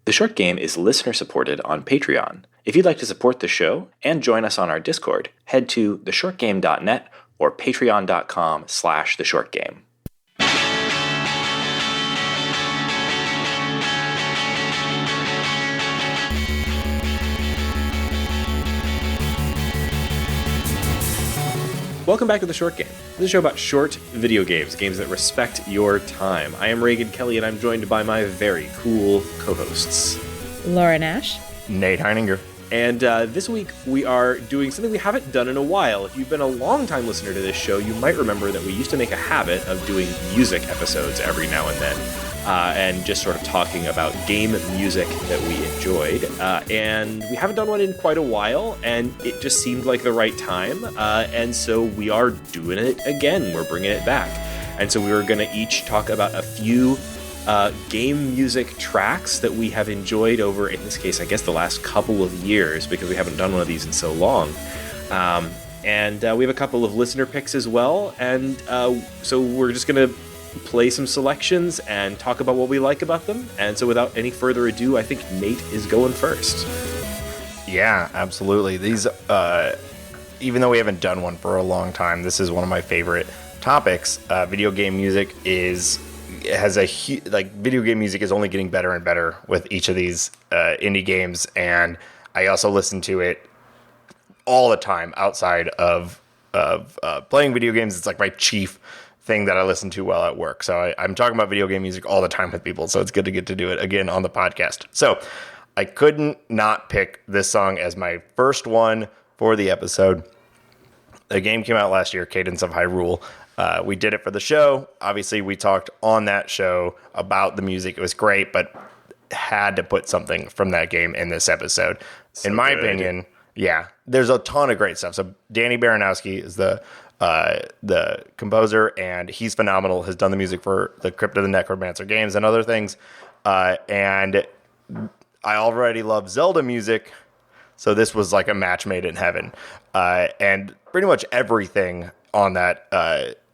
The Short Game is listener-supported on Patreon. If you'd like to support the show and join us on our Discord, head to theshortgame.net or patreon.com/theshortgame. Welcome back to The Short Game. This is a show about short video games, games that respect your time. I am Raygan Kelly, and I'm joined by my very cool co-hosts. Laura Nash. Nate Heininger. And this week we are doing something we haven't done in a while. If you've been a long-time listener to this show, you might remember that we used to make a habit of doing music episodes every now and then. And just sort of talking about game music that we enjoyed. And we haven't done one in quite a while, and it just seemed like the right time. And so we are doing it again. We're bringing it back. And so we were going to each talk about a few game music tracks that we have enjoyed over, in this case, I guess the last couple of years, because we haven't done one of these in so long. And we have a couple of listener picks as well. And so we're just going to play some selections and talk about what we like about them. And so without any further ado, I think Nate is going first. Yeah, absolutely. These, even though we haven't done one for a long time, this is one of my favorite topics. Video game music video game music is only getting better and better with each of these indie games. And I also listen to it all the time outside of playing video games. It's like my chief thing that I listen to while at work. So I'm talking about video game music all the time with people. So it's good to get to do it again on the podcast. So I couldn't not pick this song as my first one for the episode. The game came out last year, Cadence of Hyrule. We did it for the show. Obviously, we talked on that show about the music. It was great, but had to put something from that game in this episode. In my opinion, yeah, there's a ton of great stuff. So Danny Baranowski is the composer, and he's phenomenal. Has done the music for the Crypt of the Necromancer games and other things. And I already love Zelda music, so this was like a match made in heaven. And pretty much everything on that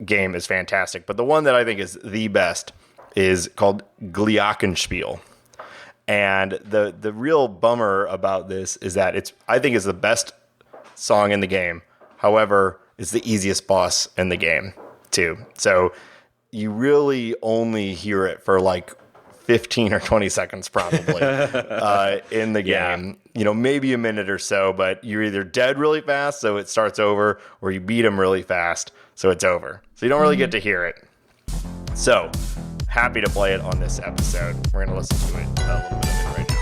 game is fantastic. But the one that I think is the best is called Gleeokenspiel. And the real bummer about this is that I think it's the best song in the game. However, it's the easiest boss in the game, too. So you really only hear it for like 15 or 20 seconds, probably, in the game. You know, maybe a minute or so, but you're either dead really fast, so it starts over, or you beat him really fast, so it's over. So you don't really get to hear it. So, happy to play it on this episode. We're going to listen to it, a little bit of it right now.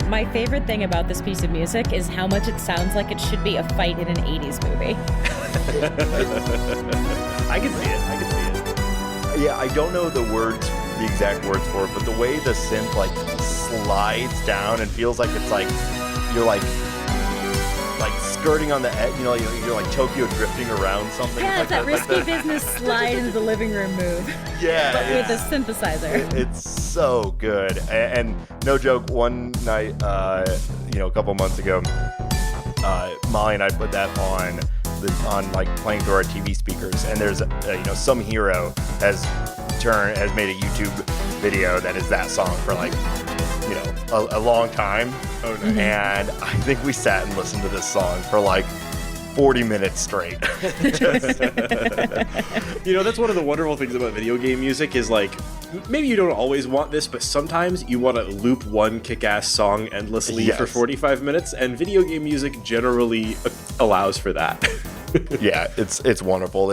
My favorite thing about this piece of music is how much it sounds like it should be a fight in an 80s movie. I can see it. Yeah, I don't know the exact words for it, but the way the synth like slides down and feels like it's like you're like skirting on the edge, you know, you're like Tokyo drifting around something. Yeah, like that risky business slide into the living room move. Yeah, but with a synthesizer. It's so good. And no joke, one night, a couple months ago, Molly and I put that on like playing through our TV speakers, and there's some hero has made a YouTube video that is that song for like a long time. Oh no. And I think we sat and listened to this song for like 40 minutes straight. That's one of the wonderful things about video game music is like, maybe you don't always want this, but sometimes you want to loop one kick-ass song endlessly for 45 minutes, and video game music generally allows for that. Yeah, it's wonderful.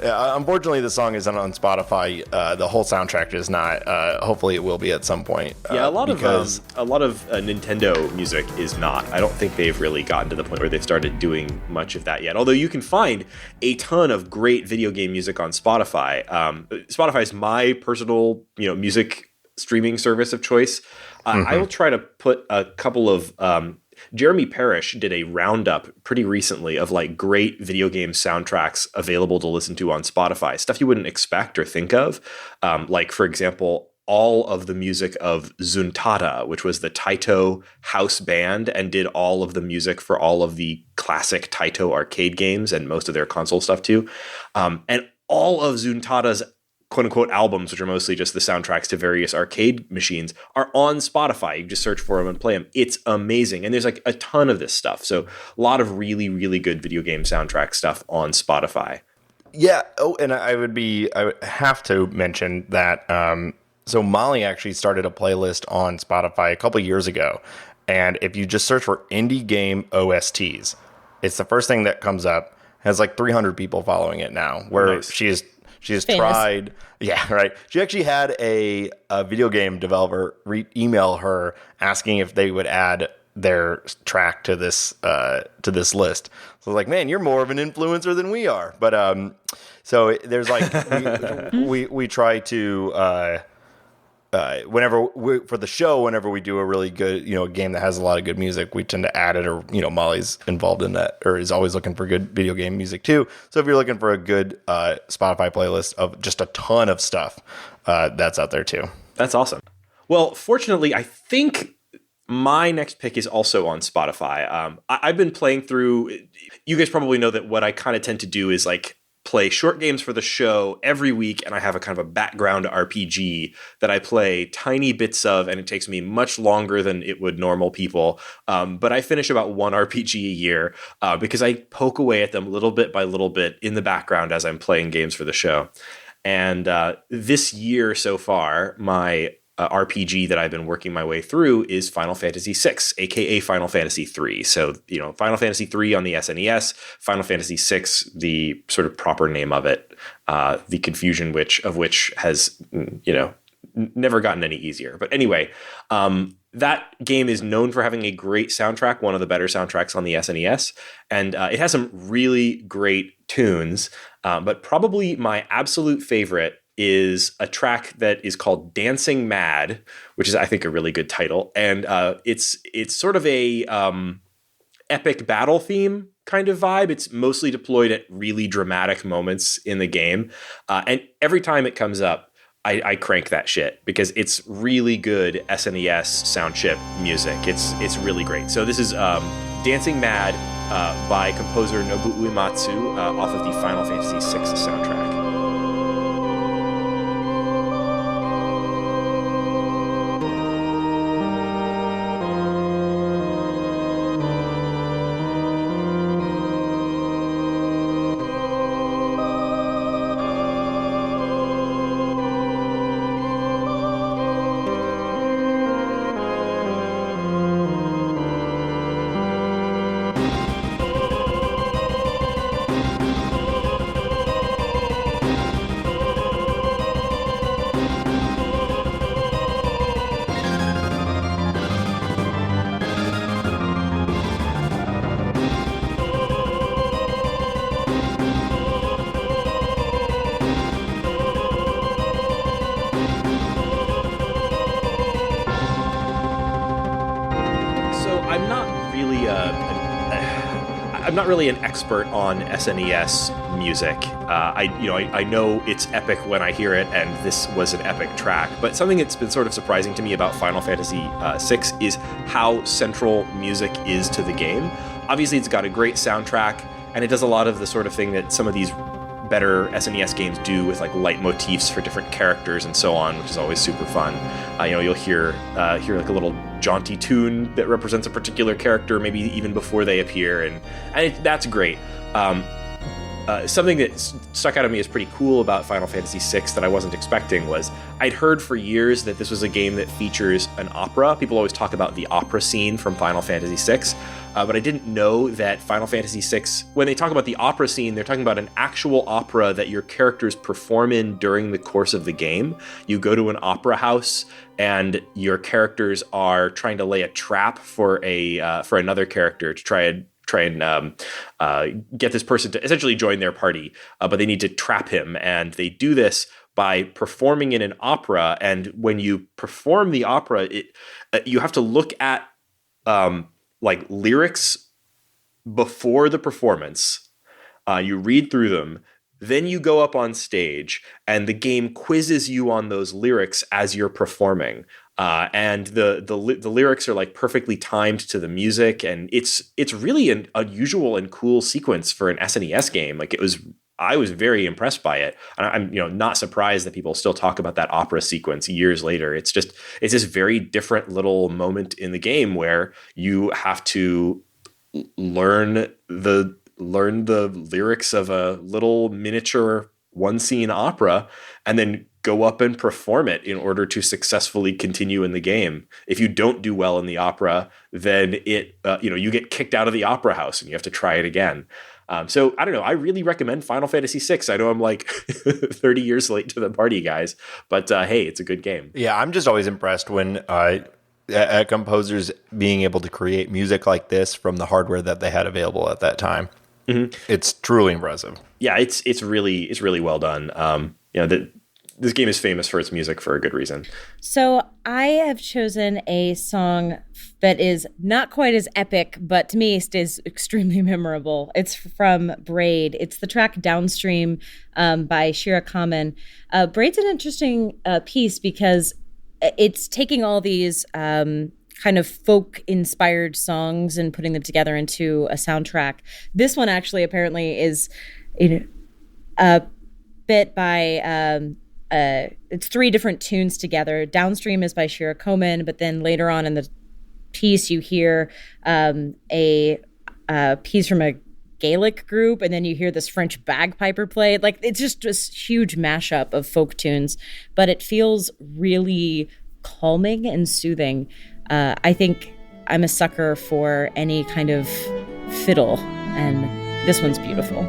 Unfortunately, the song isn't on Spotify. The whole soundtrack is not. Hopefully, it will be at some point. Yeah, a lot of Nintendo music is not. I don't think they've really gotten to the point where they've started doing much of that yet. Although you can find a ton of great video game music on Spotify. Spotify is my personal, music streaming service of choice. I will try to put a couple of. Jeremy Parrish did a roundup pretty recently of like great video game soundtracks available to listen to on Spotify, stuff you wouldn't expect or think of. Like, for example, all of the music of Zuntata, which was the Taito house band and did all of the music for all of the classic Taito arcade games and most of their console stuff too. And all of Zuntata's quote-unquote albums, which are mostly just the soundtracks to various arcade machines, are on Spotify. You just search for them and play them. It's amazing. And there's like a ton of this stuff. So a lot of really, really good video game soundtrack stuff on Spotify. Yeah. Oh, and I would have to mention that so Molly actually started a playlist on Spotify a couple years ago. And if you just search for indie game OSTs, it's the first thing that comes up. It has like 300 people following it now, where nice. She has Famous. tried. Yeah, right. She actually had a video game developer email her asking if they would add their track to this list. So I was like, man, you're more of an influencer than we are. But so there's like we try to whenever for the show, whenever we do a really good, a game that has a lot of good music, we tend to add it, or, Molly's involved in that, or is always looking for good video game music too. So if you're looking for a good Spotify playlist of just a ton of stuff, that's out there too. That's awesome. Well, fortunately, I think my next pick is also on Spotify. I've been playing through, you guys probably know that what I kind of tend to do is like play short games for the show every week, and I have a kind of a background RPG that I play tiny bits of, and it takes me much longer than it would normal people. But I finish about one RPG a year because I poke away at them little bit by little bit in the background as I'm playing games for the show. And this year so far, my RPG that I've been working my way through is Final Fantasy VI, aka Final Fantasy III. So, Final Fantasy III on the SNES, Final Fantasy VI, the sort of proper name of it, the confusion of which has, never gotten any easier. But anyway, that game is known for having a great soundtrack, one of the better soundtracks on the SNES, and it has some really great tunes. But probably my absolute favorite is a track that is called Dancing Mad, which is, I think, a really good title. And it's sort of a epic battle theme kind of vibe. It's mostly deployed at really dramatic moments in the game. And every time it comes up, I crank that shit because it's really good SNES sound chip music. It's really great. So this is Dancing Mad by composer Nobuo Uematsu off of the Final Fantasy VI soundtrack. I'm not really an expert on SNES music. I know it's epic when I hear it, and this was an epic track. But something that's been sort of surprising to me about Final Fantasy VI is how central music is to the game. Obviously, it's got a great soundtrack, and it does a lot of the sort of thing that some of these better SNES games do with like leitmotifs for different characters and so on, which is always super fun. You'll hear like a little jaunty tune that represents a particular character, maybe even before they appear, and that's great. Something that stuck out to me as pretty cool about Final Fantasy VI that I wasn't expecting was I'd heard for years that this was a game that features an opera. People always talk about the opera scene from Final Fantasy VI. but I didn't know that Final Fantasy VI, when they talk about the opera scene, they're talking about an actual opera that your characters perform in during the course of the game. You go to an opera house and your characters are trying to lay a trap for another character to try and get this person to essentially join their party, but they need to trap him, and they do this by performing in an opera. And when you perform the opera, you have to look at like lyrics before the performance. You read through them, then you go up on stage, and the game quizzes you on those lyrics as you're performing. And the lyrics are like perfectly timed to the music, and it's really an unusual and cool sequence for an SNES game. Like I was very impressed by it. And I'm not surprised that people still talk about that opera sequence years later. It's this very different little moment in the game where you have to learn the lyrics of a little miniature one scene opera and then go up and perform it in order to successfully continue in the game. If you don't do well in the opera, then you get kicked out of the opera house and you have to try it again. So I don't know. I really recommend Final Fantasy VI. I know I'm like 30 years late to the party, guys, but hey, it's a good game. Yeah, I'm just always impressed when composers being able to create music like this from the hardware that they had available at that time. Mm-hmm. It's truly impressive. Yeah, it's really well done. This game is famous for its music for a good reason. So I have chosen a song that is not quite as epic, but to me is extremely memorable. It's from Braid. It's the track Downstream by Shira Kamen. Braid's an interesting piece because it's taking all these kind of folk-inspired songs and putting them together into a soundtrack. This one actually apparently is a bit by... it's 3 different tunes together. Downstream is by Shira Kamen, but then later on in the piece you hear a piece from a Gaelic group, and then you hear this French bagpiper play. Like, it's just this huge mashup of folk tunes, but it feels really calming and soothing. I think I'm a sucker for any kind of fiddle, and this one's beautiful.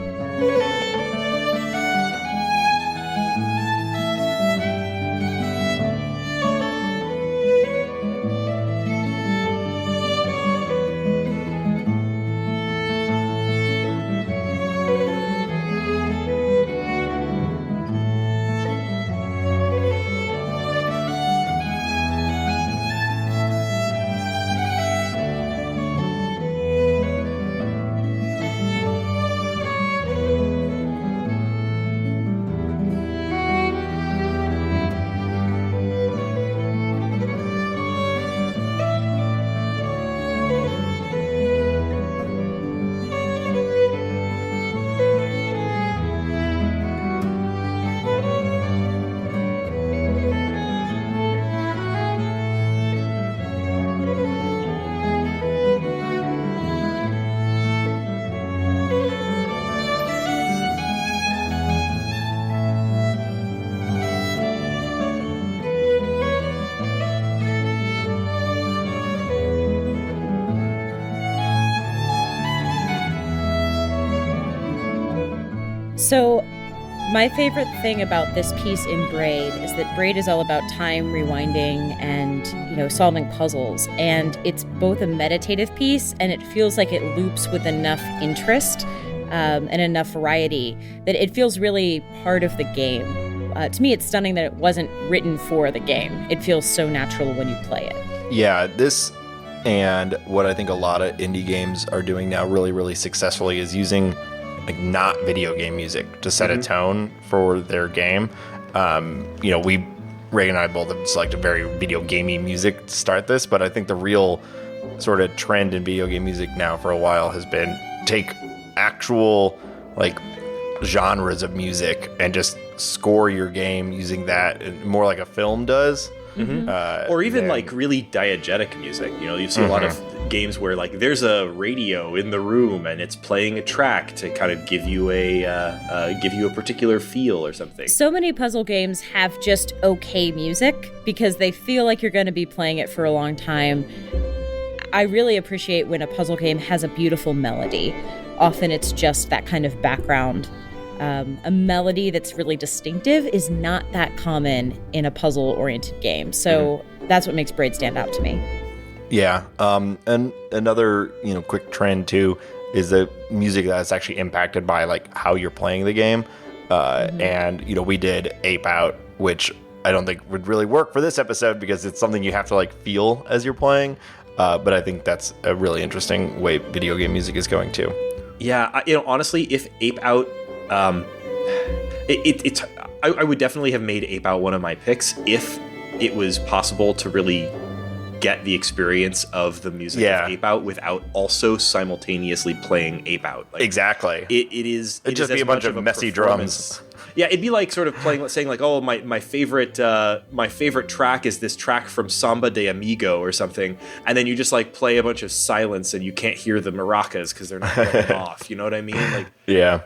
So my favorite thing about this piece in Braid is that Braid is all about time rewinding and, solving puzzles. And it's both a meditative piece, and it feels like it loops with enough interest and enough variety that it feels really part of the game. To me, it's stunning that it wasn't written for the game. It feels so natural when you play it. Yeah, this and what I think a lot of indie games are doing now really, really successfully is using not video game music to set a tone for their game. Raygan and I both have selected very video gamey music to start this, but I think the real sort of trend in video game music now for a while has been take actual genres of music and just score your game using that more like a film does. Mm-hmm. Or even really diegetic music. You see a lot of games where there's a radio in the room and it's playing a track to kind of give you a particular feel or something. So many puzzle games have just okay music because they feel like you're going to be playing it for a long time. I really appreciate when a puzzle game has a beautiful melody. Often it's just that kind of background. A melody that's really distinctive is not that common in a puzzle-oriented game. So that's what makes Braid stand out to me. Yeah. And another, quick trend too is the music that's actually impacted by like how you're playing the game. And, we did Ape Out, which I don't think would really work for this episode because it's something you have to like feel as you're playing. But I think that's a really interesting way video game music is going too. Yeah. Honestly, if Ape Out, I would definitely have made Ape Out one of my picks if it was possible to really get the experience of the music of Ape Out without also simultaneously playing Ape Out. Like, exactly. It'd just be a bunch of messy drums. Yeah, it'd be like sort of saying like, oh, my favorite track is this track from Samba de Amigo or something, and then you just like play a bunch of silence and you can't hear the maracas because they're not going off. You know what I mean? Like, yeah.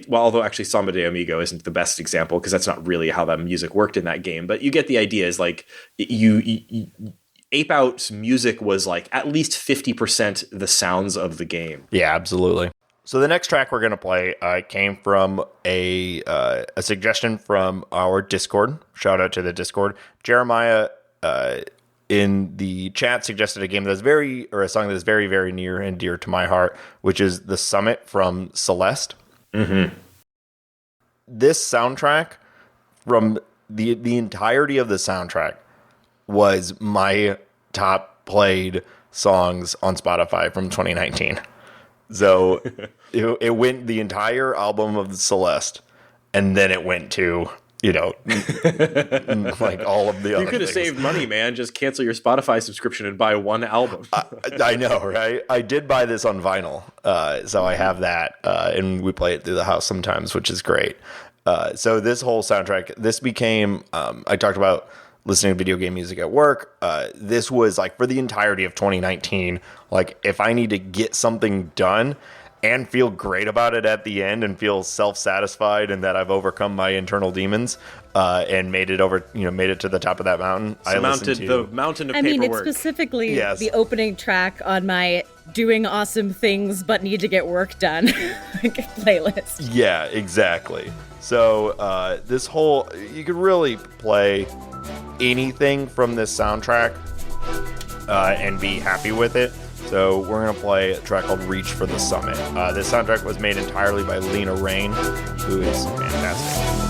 Well, although actually Samba de Amigo isn't the best example because that's not really how that music worked in that game, but you get the idea. Is like Ape Out's music was like at least 50% the sounds of the game. Yeah, absolutely. So the next track we're going to play came from a suggestion from our Discord. Shout out to the Discord. Jeremiah in the chat suggested a song that is very, very near and dear to my heart, which is The Summit from Celeste. Mm-hmm. This soundtrack, from the entirety of the soundtrack, was my top played songs on Spotify from 2019. So it went the entire album of Celeste, and then it went to, like all of the other You could have things. saved money, man. Just cancel your Spotify subscription and buy one album. I know, right? I did buy this on vinyl, so I have that, and we play it through the house sometimes, which is great. So this whole soundtrack, this became, I talked about listening to video game music at work. This was like for the entirety of 2019. Like if I need to get something done and feel great about it at the end and feel self-satisfied and that I've overcome my internal demons and made it to the top of that mountain. Surmounted the mountain of paperwork. It's specifically the opening track on my doing awesome things but need to get work done playlist. Yeah, exactly. So you could really play anything from this soundtrack and be happy with it. So we're going to play a track called Reach for the Summit. This soundtrack was made entirely by Lena Raine, who is fantastic.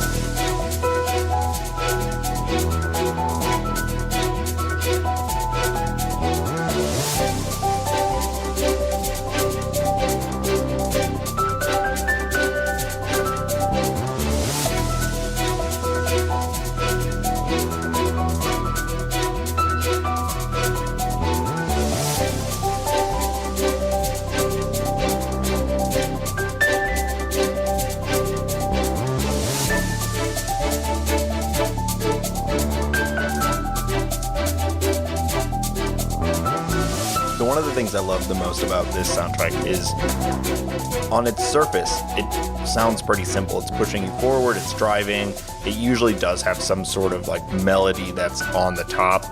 One of the things I love the most about this soundtrack is, on its surface, it sounds pretty simple. It's pushing you forward, it's driving. It usually does have some sort of like melody that's on the top,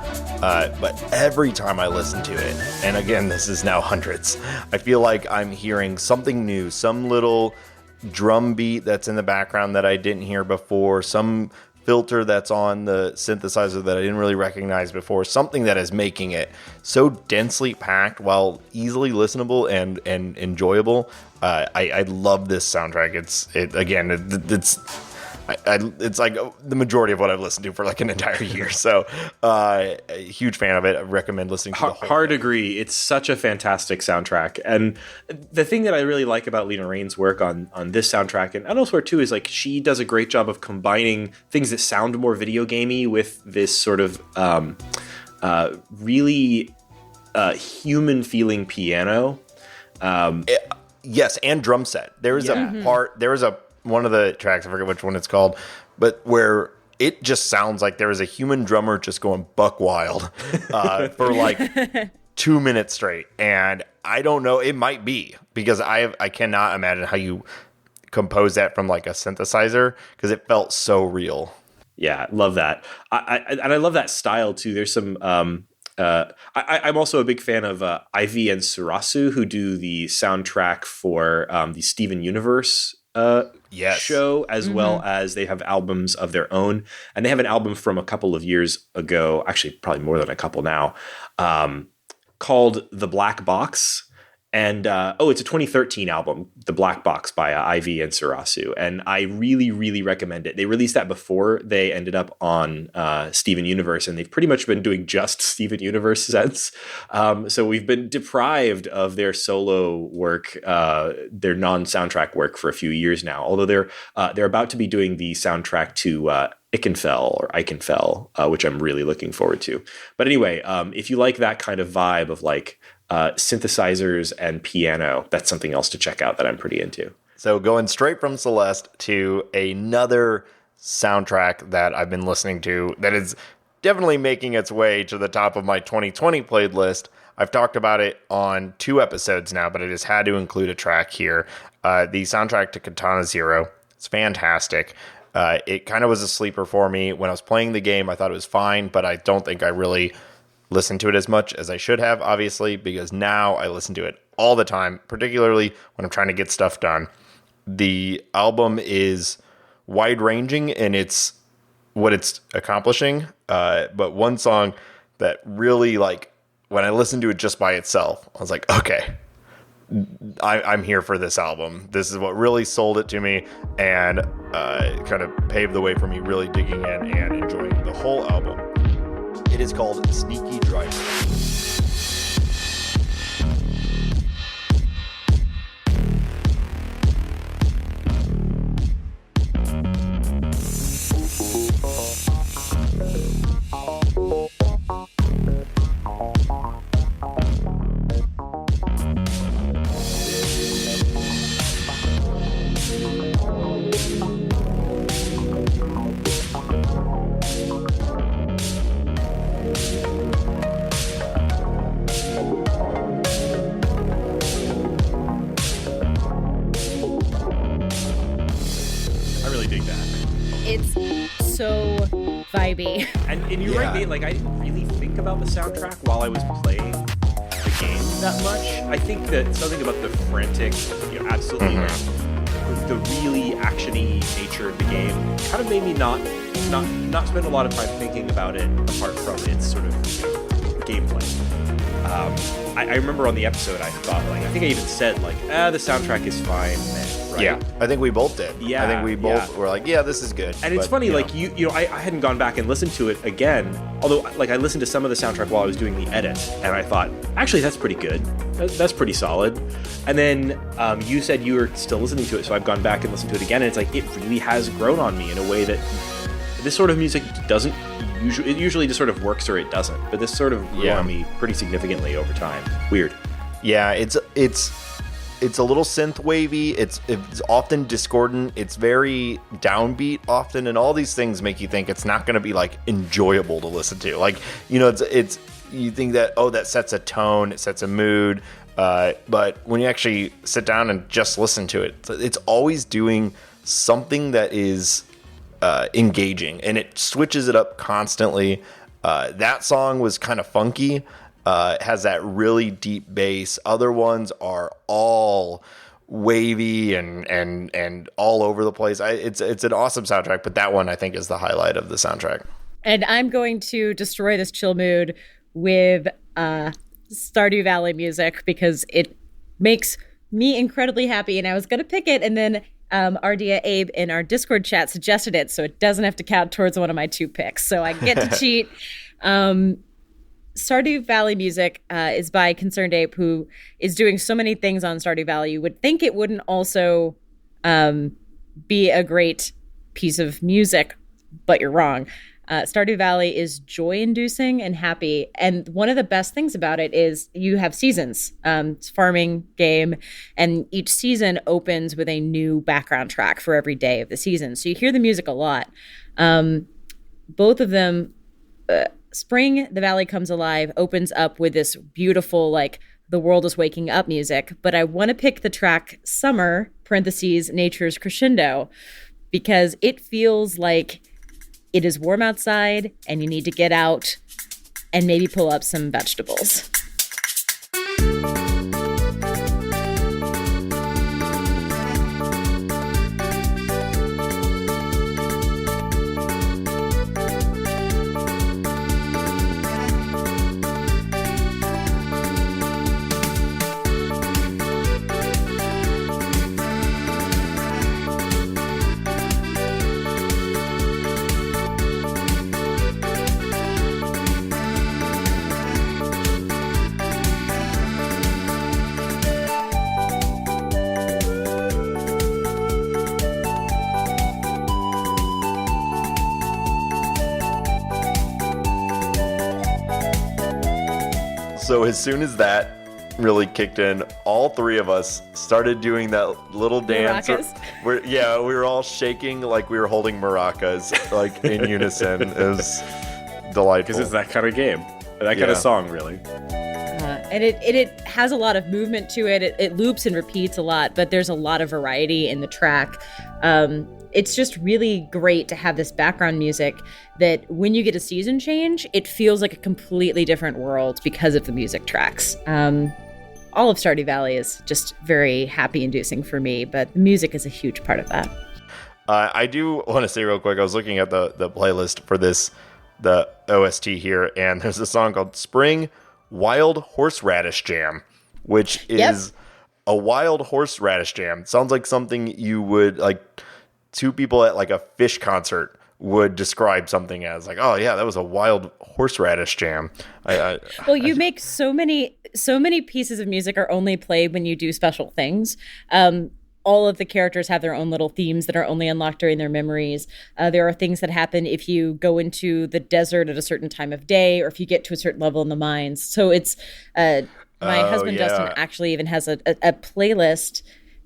but every time I listen to it, and again, this is now hundreds, I feel like I'm hearing something new, some little drum beat that's in the background that I didn't hear before, some filter that's on the synthesizer that I didn't really recognize before, something that is making it so densely packed while easily listenable and enjoyable. I love this soundtrack. It's like the majority of what I've listened to for like an entire year. So a huge fan of it. I recommend listening to the whole Hard agree. It's such a fantastic soundtrack. And the thing that I really like about Lena Raine's work on this soundtrack and elsewhere too is like she does a great job of combining things that sound more video gamey with this sort of really human feeling piano. Yes, and drum set. There is one of the tracks, I forget which one it's called, but where it just sounds like there is a human drummer just going buck wild for like 2 minutes straight. And I don't know, it might be because I cannot imagine how you compose that from like a synthesizer because it felt so real. Yeah, love that. I love that style too. There's some I'm also a big fan of Ivy and Surasu, who do the soundtrack for the Steven Universe show, as well as they have albums of their own. And they have an album from a couple of years ago, actually probably more than a couple now, called The Black Box. And it's a 2013 album, The Black Box by Ivy and Surasu. And I really, really recommend it. They released that before they ended up on Steven Universe, and they've pretty much been doing just Steven Universe since. So we've been deprived of their solo work, their non-soundtrack work for a few years now. Although they're about to be doing the soundtrack to Ichthyosaurus, which I'm really looking forward to. But anyway, if you like that kind of vibe of like synthesizers and piano, that's something else to check out that I'm pretty into. So going straight from Celeste to another soundtrack that I've been listening to that is definitely making its way to the top of my 2020 playlist. I've talked about it on 2 episodes now, but I just had to include a track here. The soundtrack to Katana Zero. It's fantastic. It kind of was a sleeper for me. When I was playing the game, I thought it was fine, but I don't think I really listened to it as much as I should have, obviously, because now I listen to it all the time, particularly when I'm trying to get stuff done. The album is wide-ranging in what it's accomplishing, but one song that really, like, when I listened to it just by itself, I was like, okay, I'm here for this album. This is what really sold it to me and kind of paved the way for me really digging in and enjoying the whole album. It is called Sneaky Driver. So vibey. And you're right, Nate, like I didn't really think about the soundtrack while I was playing the game that much. I think that something about the frantic, absolutely the really actiony nature of the game kind of made me not spend a lot of time thinking about it apart from its sort of gameplay. I remember on the episode I thought, like, I think I even said, like, the soundtrack is fine, right? Yeah, I think we both did. Yeah, I think we both were like, yeah, this is good. And it's funny, like, I hadn't gone back and listened to it again, although, like, I listened to some of the soundtrack while I was doing the edit, and I thought, actually, that's pretty good. That's pretty solid. And then you said you were still listening to it, so I've gone back and listened to it again, and it's like, it really has grown on me in a way that this sort of music doesn't usually, it usually just sort of works or it doesn't, but this sort of grew on me pretty significantly over time. Weird. Yeah, it's a little synth wavy. It's often discordant. It's very downbeat often, and all these things make you think it's not going to be like enjoyable to listen to. Like, it's you think that, oh, that sets a tone, it sets a mood, but when you actually sit down and just listen to it, it's always doing something that is engaging, and it switches it up constantly. That song was kind of funky. It has that really deep bass. Other ones are all wavy and all over the place. It's an awesome soundtrack, but that one I think is the highlight of the soundtrack. And I'm going to destroy this chill mood with Stardew Valley music because it makes me incredibly happy, and I was going to pick it, and then Ardia Abe in our Discord chat suggested it, so it doesn't have to count towards one of my 2 picks. So I get to cheat. Stardew Valley music is by Concerned Ape, who is doing so many things on Stardew Valley. You would think it wouldn't also be a great piece of music, but you're wrong. Stardew Valley is joy-inducing and happy. And one of the best things about it is you have seasons. It's a farming game, and each season opens with a new background track for every day of the season. So you hear the music a lot. Both of them, Spring, The Valley Comes Alive, opens up with this beautiful, like, the world is waking up music. But I want to pick the track Summer, parentheses, Nature's Crescendo, because it feels like it is warm outside and you need to get out and maybe pull up some vegetables. So as soon as that really kicked in, all three of us started doing that little dance. Maracas. We were all shaking like we were holding maracas, like in unison. It was delightful. Because it's that kind of game, that kind of song, really. And it has a lot of movement to it. It loops and repeats a lot, but there's a lot of variety in the track. It's just really great to have this background music that when you get a season change, it feels like a completely different world because of the music tracks. All of Stardew Valley is just very happy-inducing for me, but the music is a huge part of that. I do want to say real quick, I was looking at the playlist for the OST here, and there's a song called Spring Wild Horseradish Jam, which is a wild horseradish jam. Sounds like something you would, like, two people at like a fish concert would describe something as, like, oh yeah, that was a wild horseradish jam. You make so many pieces of music are only played when you do special things. All of the characters have their own little themes that are only unlocked during their memories. There are things that happen if you go into the desert at a certain time of day, or if you get to a certain level in the mines. So it's my husband Dustin actually even has a playlist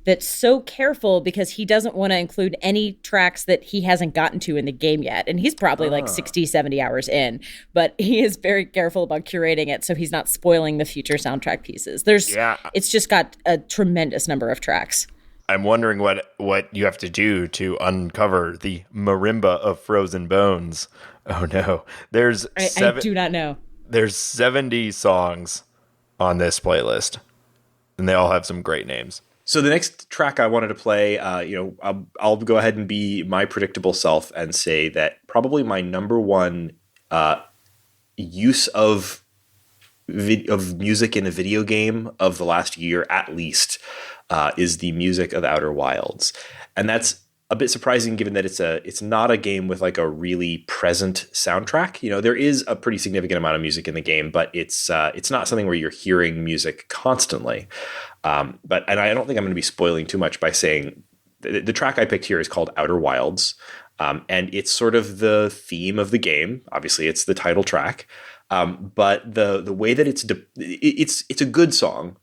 that's so careful because he doesn't want to include any tracks that he hasn't gotten to in the game yet. And he's probably like 60, 70 hours in, but he is very careful about curating it so he's not spoiling the future soundtrack pieces. It's just got a tremendous number of tracks. I'm wondering what you have to do to uncover the marimba of frozen bones. Oh no. I do not know. There's 70 songs on this playlist, and they all have some great names. So the next track I wanted to play, I'll go ahead and be my predictable self and say that probably my number one use of music in a video game of the last year, at least, is the music of Outer Wilds, and that's a bit surprising given that it's not a game with like a really present soundtrack. You know, there is a pretty significant amount of music in the game, but it's not something where you're hearing music constantly. But I don't think I'm going to be spoiling too much by saying the track I picked here is called Outer Wilds, and it's sort of the theme of the game. Obviously, it's the title track, but the way that it's a good song.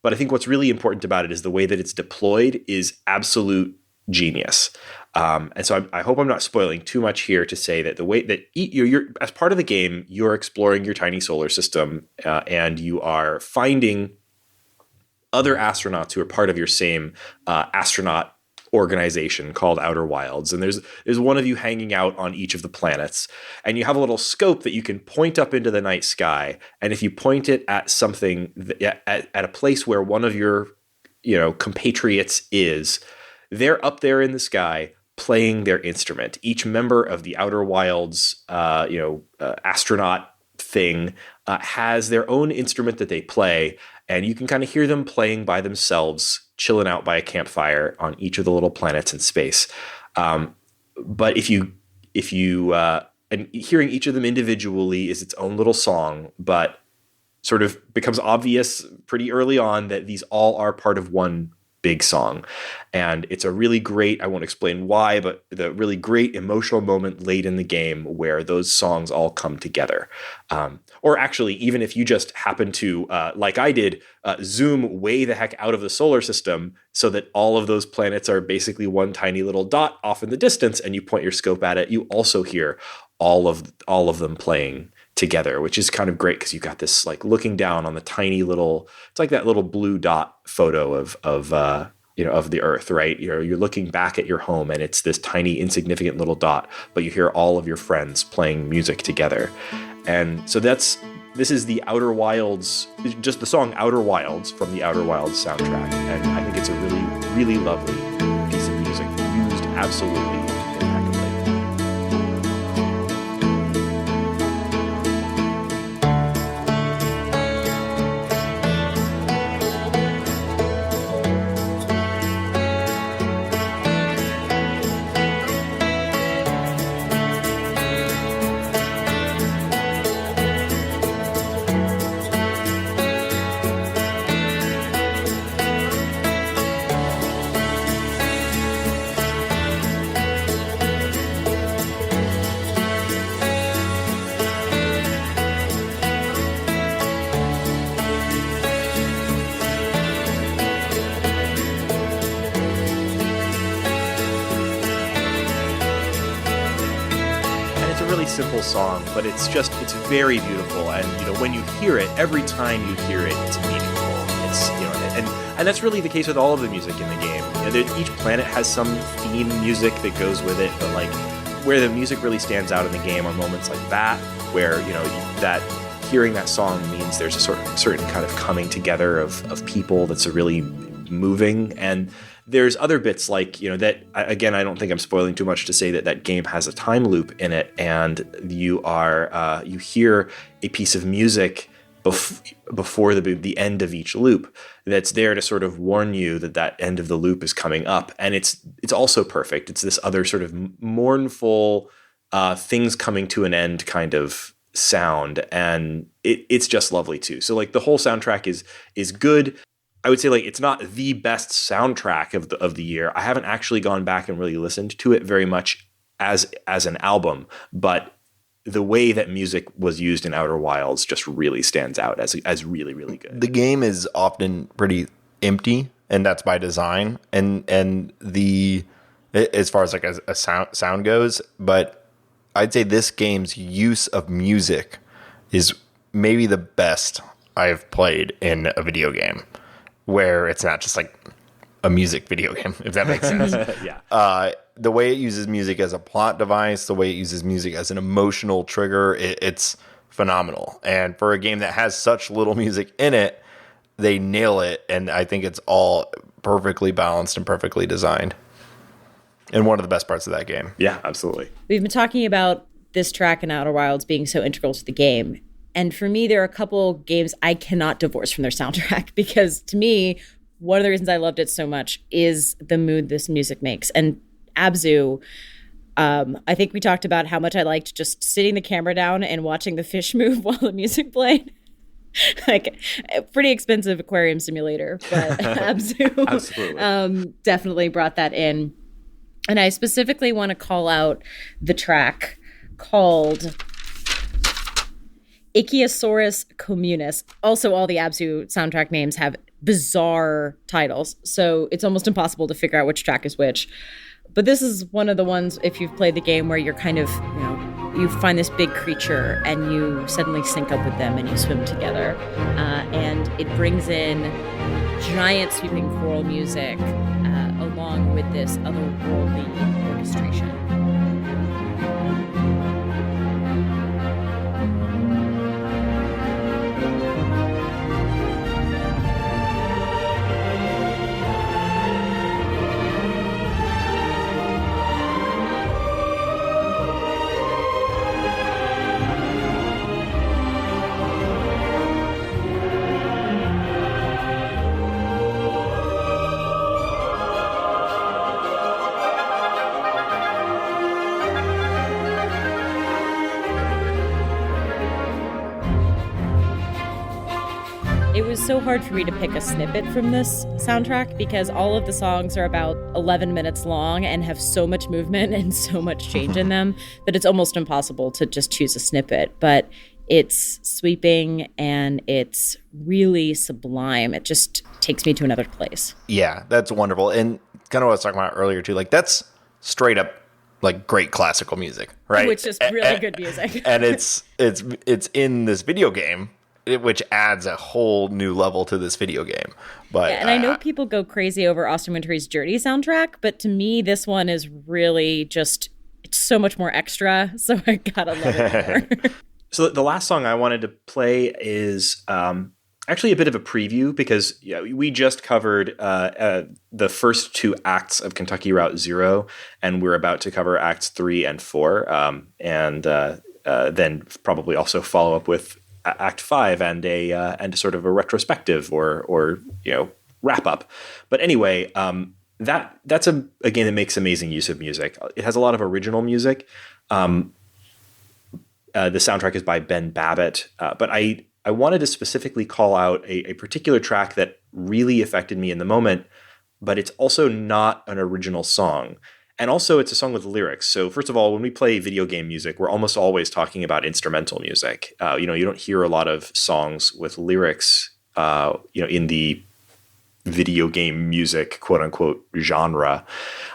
But I think what's really important about it is the way that it's deployed is absolute genius. And so I hope I'm not spoiling too much here to say that the way that you're as part of the game, you're exploring your tiny solar system, and you are finding other astronauts who are part of your same astronaut organization called Outer Wilds. And there's one of you hanging out on each of the planets, and you have a little scope that you can point up into the night sky. And if you point it at something at a place where one of your compatriots is, they're up there in the sky playing their instrument. Each member of the Outer Wilds astronaut thing has their own instrument that they play, and you can kind of hear them playing by themselves, chilling out by a campfire on each of the little planets in space. But if you and hearing each of them individually is its own little song, but sort of becomes obvious pretty early on that these all are part of one big song. And it's a really great, I won't explain why, but the really great emotional moment late in the game where those songs all come together. Or actually, even if you just happen to, like I did, zoom way the heck out of the solar system so that all of those planets are basically one tiny little dot off in the distance, and you point your scope at it, you also hear all of them playing together, which is kind of great because you got this like looking down on the tiny little, it's like that little blue dot photo of of the earth, right? You're looking back at your home and it's this tiny, insignificant little dot, but you hear all of your friends playing music together. And so this is the Outer Wilds, just the song Outer Wilds from the Outer Wilds soundtrack. And I think it's a really, really lovely piece of music used absolutely impeccably. Simple song, but it's very beautiful, and when you hear it, every time you hear it, it's meaningful. It's and that's really the case with all of the music in the game. Each planet has some theme music that goes with it, but like where the music really stands out in the game are moments like that, where that hearing that song means there's a certain kind of coming together of people that's a really moving. And there's other bits like, that, again, I don't think I'm spoiling too much to say that game has a time loop in it, and you hear a piece of music before the end of each loop that's there to sort of warn you that end of the loop is coming up. And it's also perfect. It's this other sort of mournful things coming to an end kind of sound, and it's just lovely too. So like the whole soundtrack is good. I would say like it's not the best soundtrack of the year. I haven't actually gone back and really listened to it very much as an album, but the way that music was used in Outer Wilds just really stands out as really, really good. The game is often pretty empty, and that's by design. And the as far as like a sound goes, but I'd say this game's use of music is maybe the best I've played in a video game, where it's not just like a music video game, if that makes sense. Yeah. The way it uses music as a plot device, the way it uses music as an emotional trigger, it's phenomenal. And for a game that has such little music in it, they nail it. And I think it's all perfectly balanced and perfectly designed. And one of the best parts of that game. Yeah, absolutely. We've been talking about this track in Outer Wilds being so integral to the game. And for me, there are a couple games I cannot divorce from their soundtrack, because to me, one of the reasons I loved it so much is the mood this music makes. And Abzu, I think we talked about how much I liked just sitting the camera down and watching the fish move while the music played. Like a pretty expensive aquarium simulator, but Abzu definitely brought that in. And I specifically want to call out the track called Ichthyosaurus Communis. Also, all the Abzu soundtrack names have bizarre titles, so it's almost impossible to figure out which track is which. But this is one of the ones, if you've played the game, where you're kind of, you find this big creature and you suddenly sync up with them and you swim together. And it brings in giant sweeping choral music along with this otherworldly orchestration. It was so hard for me to pick a snippet from this soundtrack because all of the songs are about 11 minutes long and have so much movement and so much change in them that it's almost impossible to just choose a snippet. But it's sweeping and it's really sublime. It just takes me to another place. Yeah, that's wonderful. And kind of what I was talking about earlier too, like that's straight up like great classical music, right? Which is really good music. And it's in this video game. which adds a whole new level to this video game. But and I know people go crazy over Austin Wintory's Journey soundtrack, but to me, this one is really just, it's so much more extra. So I gotta love it more. So the last song I wanted to play is actually a bit of a preview, because we just covered the first 2 acts of Kentucky Route Zero, and we're about to cover acts 3 and 4, and then probably also follow up with Act 5 and a sort of a retrospective or wrap up. But anyway, that's a game that makes amazing use of music. It has a lot of original music. The soundtrack is by Ben Babbitt, but I wanted to specifically call out a particular track that really affected me in the moment, but it's also not an original song. And also it's a song with lyrics. So first of all, when we play video game music, we're almost always talking about instrumental music. You don't hear a lot of songs with lyrics, in the video game music, quote unquote, genre.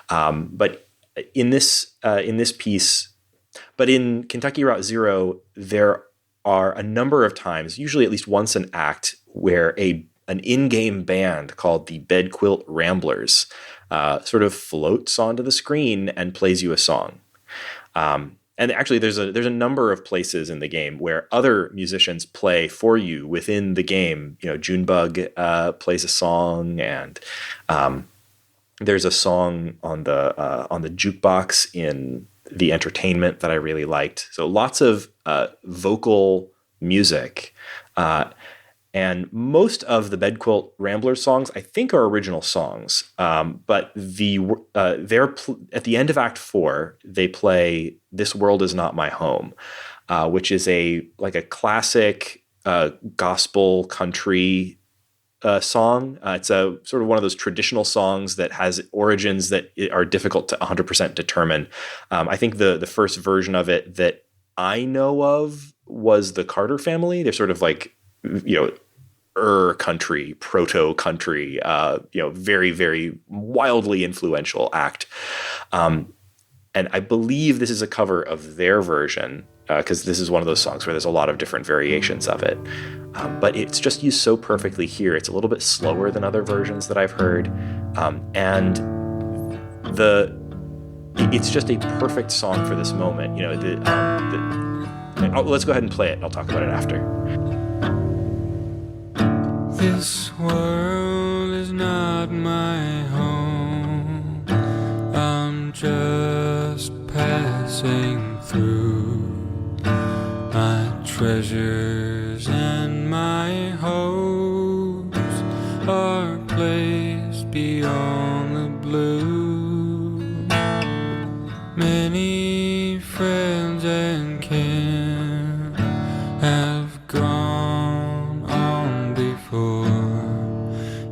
But in this piece, but in Kentucky Route Zero, there are a number of times, usually at least once an act, where an in-game band called the Bedquilt Ramblers sort of floats onto the screen and plays you a song. And actually, there's a number of places in the game where other musicians play for you within the game. Junebug plays a song, and there's a song on the jukebox in The Entertainment that I really liked. So lots of vocal music. And most of the Bedquilt Ramblers songs, I think, are original songs. But at the end of Act 4, they play "This World Is Not My Home," which is a classic gospel country song. It's a sort of one of those traditional songs that has origins that are difficult to 100% determine. I think the first version of it that I know of was the Carter Family. They're sort of like, country, proto country, very, very wildly influential act. And I believe this is a cover of their version, because this is one of those songs where there's a lot of different variations of it. But it's just used so perfectly here. It's a little bit slower than other versions that I've heard. And it's just a perfect song for this moment. Let's go ahead and play it. I'll talk about it after. This world is not my home. I'm just passing through. My treasures and my hopes are placed beyond the blue. Many friends and kin have gone on before,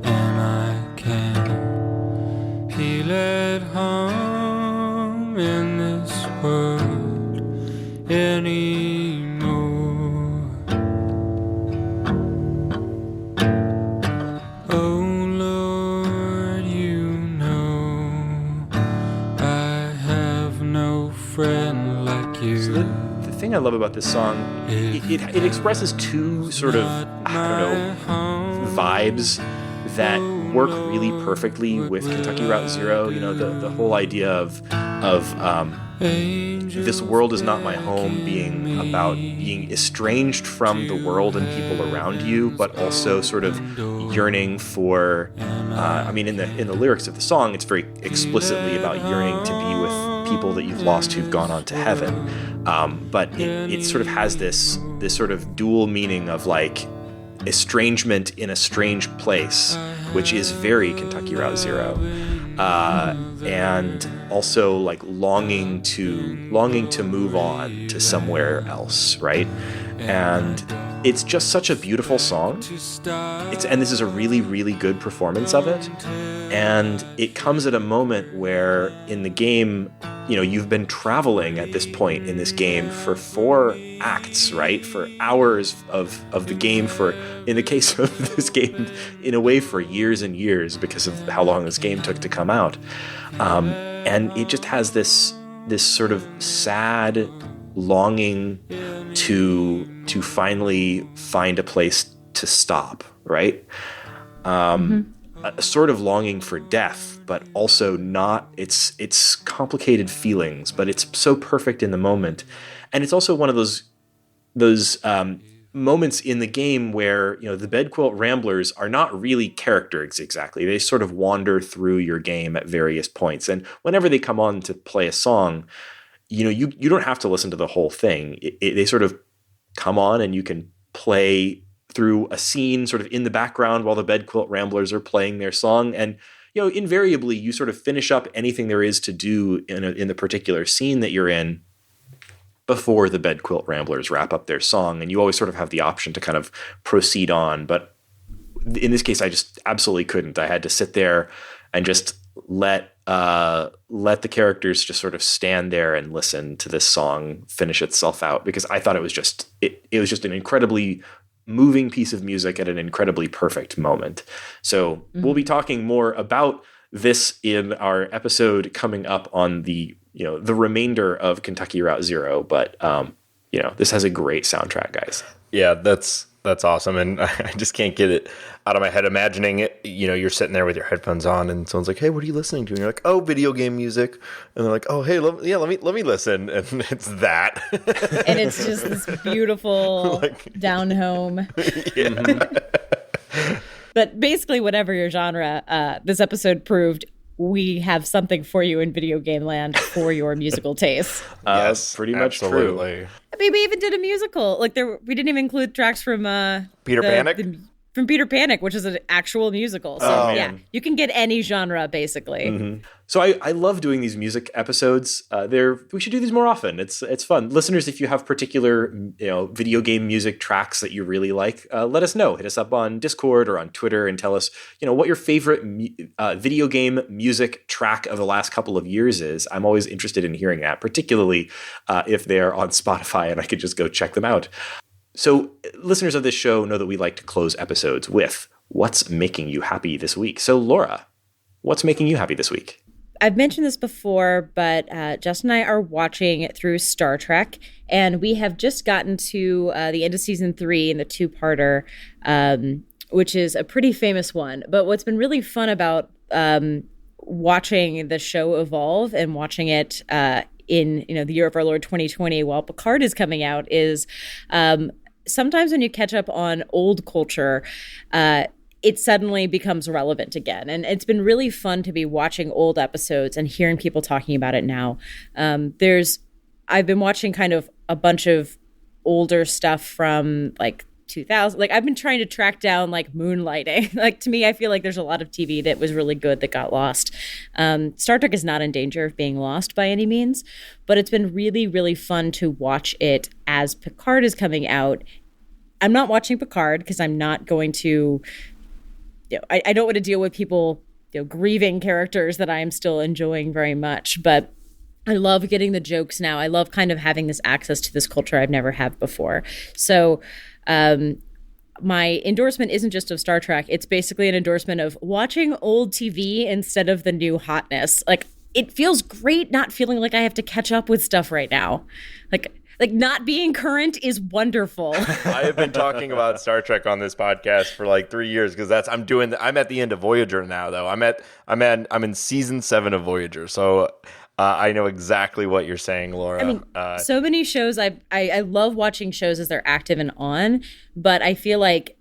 and I can't feel at home in this world anymore. Oh Lord, you know I have no friend like you. So the thing I love about this song, it expresses two sort of, vibes that work really perfectly with Kentucky Route Zero. The whole idea of this world is not my home being about being estranged from the world and people around you, but also sort of yearning for, in the lyrics of the song, it's very explicitly about yearning to be with people that you've lost who've gone on to heaven. But it sort of has this sort of dual meaning of like estrangement in a strange place, which is very Kentucky Route Zero. And also like longing to move on to somewhere else, right? And it's just such a beautiful song. And this is a really, really good performance of it. And it comes at a moment where in the game, you've been traveling at this point in this game for 4 acts, right? For hours of the game, for, in the case of this game, in a way for years and years because of how long this game took to come out. And it just has this sort of sad, longing to finally find a place to stop, right? A sort of longing for death, but also not. It's complicated feelings, but it's so perfect in the moment, and it's also one of those moments in the game where, you know, the Bedquilt Ramblers are not really characters exactly. They sort of wander through your game at various points, and whenever they come on to play a song, you know, you don't have to listen to the whole thing. They sort of come on, and you can play through a scene sort of in the background while the Bedquilt Ramblers are playing their song. And, you know, invariably you sort of finish up anything there is to do in the particular scene that you're in before the Bedquilt Ramblers wrap up their song. And you always sort of have the option to kind of proceed on. But in this case, I just absolutely couldn't. I had to sit there and just let the characters just sort of stand there and listen to this song finish itself out, because I thought it was just an incredibly moving piece of music at an incredibly perfect moment. So we'll be talking more about this in our episode coming up on the remainder of Kentucky Route Zero. But this has a great soundtrack, guys. Yeah, that's awesome. And I just can't get it out of my head imagining it. You know, you're sitting there with your headphones on and someone's like, "Hey, what are you listening to?" And you're like, "Oh, video game music." And they're like, "Oh, hey, let me listen." And it's that. And it's just this beautiful down home. Yeah. But basically, whatever your genre, this episode proved we have something for you in video game land for your musical taste. Yes, pretty much absolutely. true. I mean, we even did a musical. Like we didn't even include tracks from Peter Panic? From Peter Panic, which is an actual musical. So yeah, you can get any genre basically. Mm-hmm. So I love doing these music episodes. We should do these more often. It's fun. Listeners, if you have particular video game music tracks that you really like, let us know. Hit us up on Discord or on Twitter and tell us what your favorite video game music track of the last couple of years is. I'm always interested in hearing that, particularly if they're on Spotify and I could just go check them out. So listeners of this show know that we like to close episodes with what's making you happy this week. So Laura, what's making you happy this week? I've mentioned this before, but Justin and I are watching through Star Trek, and we have just gotten to the end of season 3 in the 2-parter, which is a pretty famous one. But what's been really fun about watching the show evolve and watching it in the year of our Lord 2020 while Picard is coming out is sometimes when you catch up on old culture, it suddenly becomes relevant again. And it's been really fun to be watching old episodes and hearing people talking about it now. I've been watching kind of a bunch of older stuff from like 2000. Like I've been trying to track down like Moonlighting. Like to me, I feel like there's a lot of TV that was really good that got lost. Star Trek is not in danger of being lost by any means, but it's been really, really fun to watch it as Picard is coming out. I'm not watching Picard because I'm not going to, I don't want to deal with people, grieving characters that I am still enjoying very much, but I love getting the jokes now. I love kind of having this access to this culture I've never had before. So, my endorsement isn't just of Star Trek. It's basically an endorsement of watching old TV instead of the new hotness. Like, it feels great not feeling like I have to catch up with stuff right now. Like not being current is wonderful. I have been talking about Star Trek on this podcast for like 3 years because I'm at the end of Voyager now though. I'm in season 7 of Voyager. So I know exactly what you're saying, Laura. I mean, so many shows. I love watching shows as they're active and on, but I feel like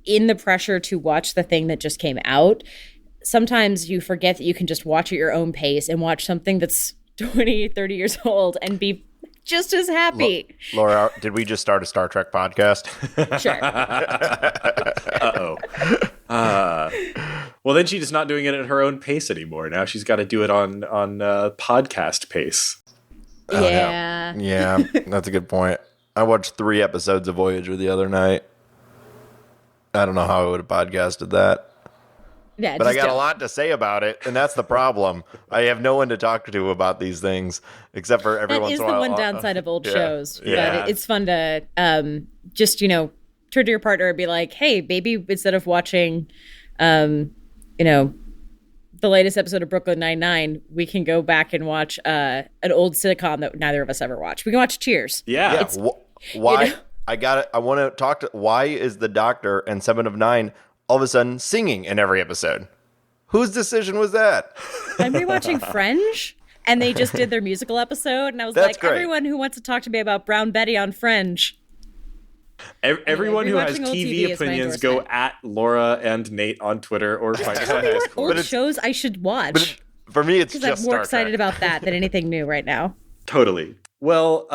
in the pressure to watch the thing that just came out, sometimes you forget that you can just watch at your own pace and watch something that's 20, 30 years old and be just as happy. Laura, did we just start a Star Trek podcast? Sure. Well, then she's just not doing it at her own pace anymore. Now she's got to do it on podcast pace. Yeah. Yeah, that's a good point. I watched 3 episodes of Voyager the other night. I don't know how I would have podcasted that. Yeah, but I got a lot to say about it, and that's the problem. I have no one to talk to about these things, except for every once in a while. That is the one downside of old shows. Yeah. But it's fun to just, turn to your partner and be like, hey, maybe instead of watching, the latest episode of Brooklyn Nine-Nine, we can go back and watch an old sitcom that neither of us ever watched. We can watch Cheers. Yeah. Why? You know? I want to talk to. Why is the Doctor and 7 of 9 all of a sudden singing in every episode? Whose decision was that? I'm rewatching Fringe, and they just did their musical episode, and I was That's like, great. everyone who wants to talk to me about Brown Betty on Fringe. Everyone who has rewatching old TV TV is my opinions, go endorsement. at Laura and Nate on Twitter or find us on What Discord. old shows I should watch? For me, it's Because just I'm more Star excited Trek. about that than anything new right now. Totally. Well,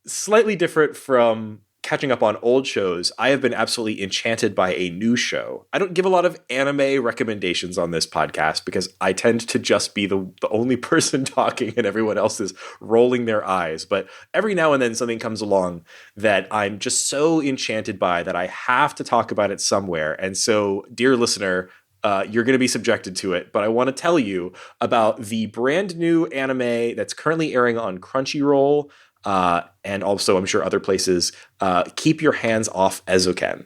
slightly different from catching up on old shows, I have been absolutely enchanted by a new show. I don't give a lot of anime recommendations on this podcast because I tend to just be the only person talking and everyone else is rolling their eyes. But every now and then something comes along that I'm just so enchanted by that I have to talk about it somewhere. And so, dear listener, you're going to be subjected to it, but I want to tell you about the brand new anime that's currently airing on Crunchyroll, and also I'm sure other places. Keep Your Hands Off Eizouken.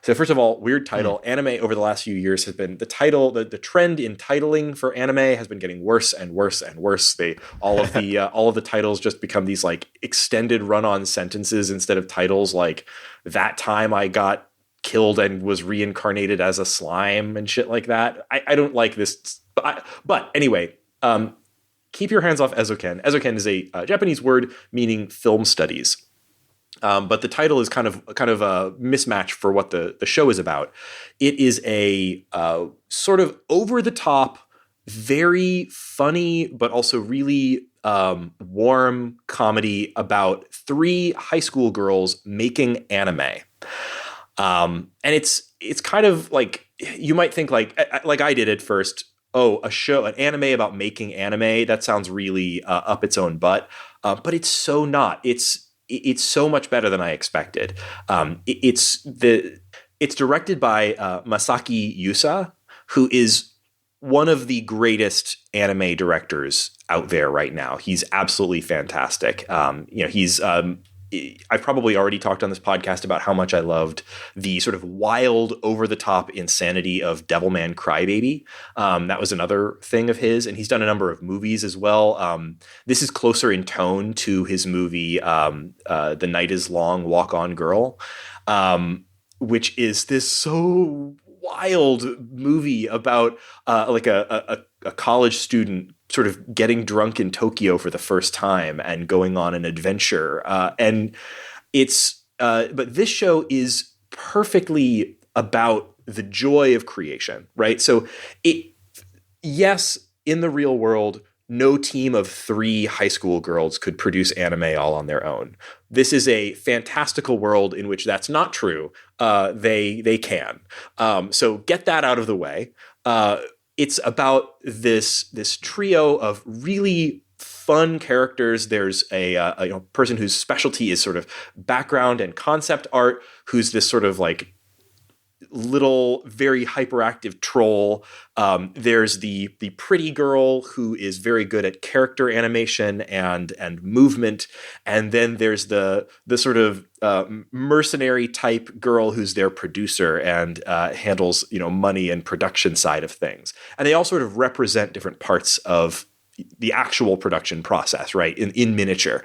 So first of all, weird title. Anime over the last few years has been the trend in titling for anime has been getting worse and worse and worse. All of the titles just become these like extended run-on sentences instead of titles like That Time I Got Killed and Was Reincarnated as a Slime and shit like that. I don't like this. But anyway, Keep Your Hands Off Eizouken. Eizouken is a Japanese word meaning film studies. But the title is kind of a mismatch for what the show is about. It is a sort of over the top, very funny, but also really warm comedy about 3 high school girls making anime. And it's kind of like, you might think like I did at first, oh, an anime about making anime, that sounds really up its own butt. But it's so not. It's so much better than I expected. It's directed by Masaki Yusa, who is one of the greatest anime directors out there right now. He's absolutely fantastic. He's I've probably already talked on this podcast about how much I loved the sort of wild, over-the-top insanity of Devilman Crybaby. That was another thing of his, and he's done a number of movies as well. This is closer in tone to his movie The Night Is Long, Walk On Girl, which is this so wild movie about like a college student sort of getting drunk in Tokyo for the first time and going on an adventure. And it's, but this show is perfectly about the joy of creation, right? So yes, in the real world, no team of 3 high school girls could produce anime all on their own. This is a fantastical world in which that's not true. They can. So get that out of the way. It's about this trio of really fun characters. There's a person whose specialty is sort of background and concept art, who's this sort of like little, very hyperactive troll. There's the pretty girl who is very good at character animation and movement, and then there's the sort of mercenary type girl who's their producer and handles money and production side of things. And they all sort of represent different parts of the actual production process, right? In miniature.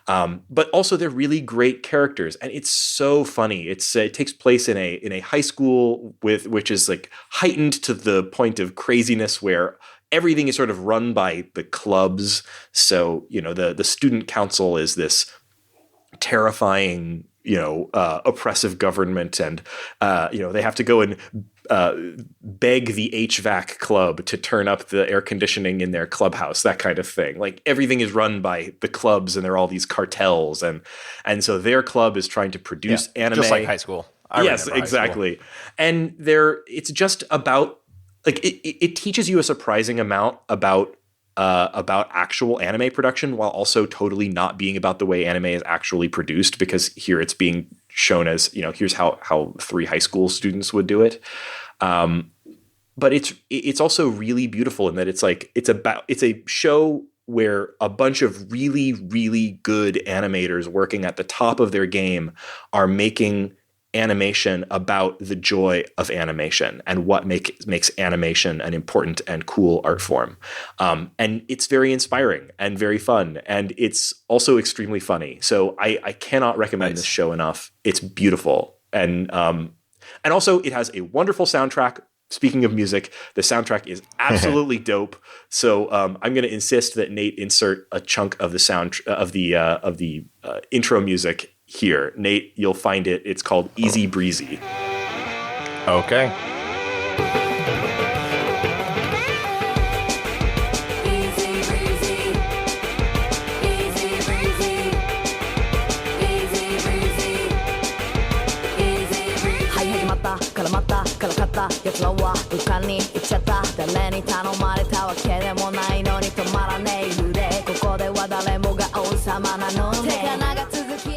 But also they're really great characters, and it's so funny. It takes place in a high school which is like heightened to the point of craziness where everything is sort of run by the clubs. So, the student council is this terrifying, oppressive government, and they have to go and beg the HVAC club to turn up the air conditioning in their clubhouse, that kind of thing. Like everything is run by the clubs, and there are all these cartels, and so their club is trying to produce anime, just like high school. Yes, exactly. And it's just about like it teaches you a surprising amount about actual anime production, while also totally not being about the way anime is actually produced, because here it's being shown as, here's how 3 high school students would do it. But it's also really beautiful in that it's a show where a bunch of really, really good animators working at the top of their game are making animation about the joy of animation and what makes animation an important and cool art form. And it's very inspiring and very fun. And it's also extremely funny. So I cannot recommend this show enough. It's beautiful. And also it has a wonderful soundtrack. Speaking of music, the soundtrack is absolutely dope. So I'm going to insist that Nate insert a chunk of the intro music here. Nate, you'll find it. It's called Easy Breezy. Okay.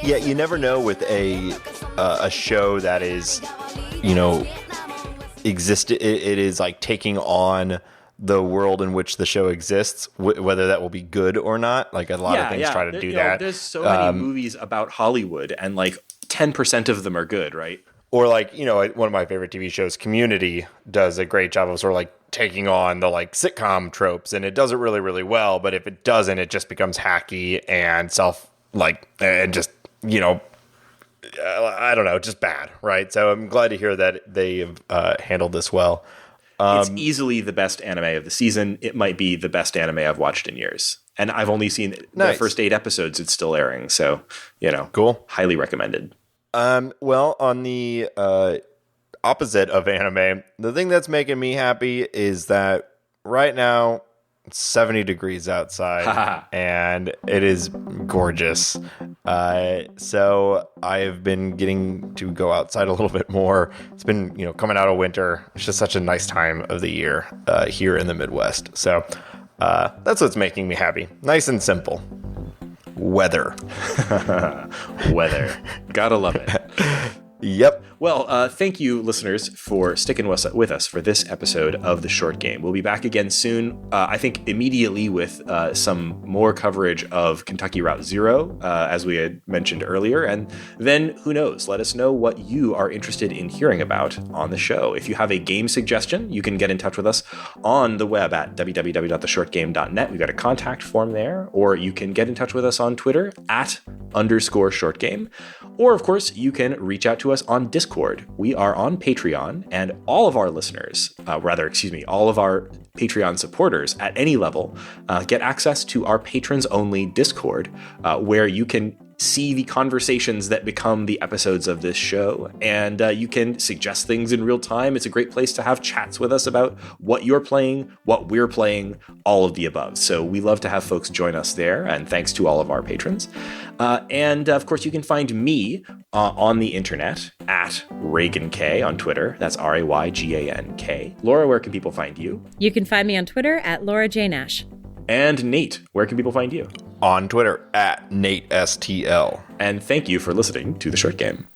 Yeah, you never know with a show that is, it is like taking on the world in which the show exists, whether that will be good or not. Like a lot of things try to do that. There's so many movies about Hollywood, and like 10% of them are good, right? Or like, one of my favorite TV shows, Community, does a great job of sort of like taking on the like sitcom tropes, and it does it really, really well. But if it doesn't, it just becomes hacky and I don't know, just bad, right? So I'm glad to hear that they've handled this well. It's easily the best anime of the season. It might be the best anime I've watched in years. And I've only seen the first 8 episodes. It's still airing. So, cool. Highly recommended. Well, on the opposite of anime, the thing that's making me happy is that right now it's 70 degrees outside and it is gorgeous. So I've been getting to go outside a little bit more. It's been, coming out of winter. It's just such a nice time of the year here in the Midwest. So that's what's making me happy. Nice and simple. Weather. Weather. Gotta love it. Yep. Well, thank you, listeners, for sticking with us for this episode of The Short Game. We'll be back again soon, I think immediately with some more coverage of Kentucky Route Zero, as we had mentioned earlier. And then, who knows, let us know what you are interested in hearing about on the show. If you have a game suggestion, you can get in touch with us on the web at www.theshortgame.net. We've got a contact form there, or you can get in touch with us on Twitter @_shortgame. Or, of course, you can reach out to us on Discord. We are on Patreon, and all of our listeners, all of our Patreon supporters at any level get access to our patrons-only Discord, where you can see the conversations that become the episodes of this show, and you can suggest things in real time. It's a great place to have chats with us about what you're playing, what we're playing, all of the above. So we love to have folks join us there, and thanks to all of our patrons. And of course, you can find me on the internet at Raygan K on Twitter. That's RayGanK. Laura, where can people find you? You can find me on Twitter at Laura J. Nash. And Nate, where can people find you? On Twitter at NateSTL. And thank you for listening to The Short Game.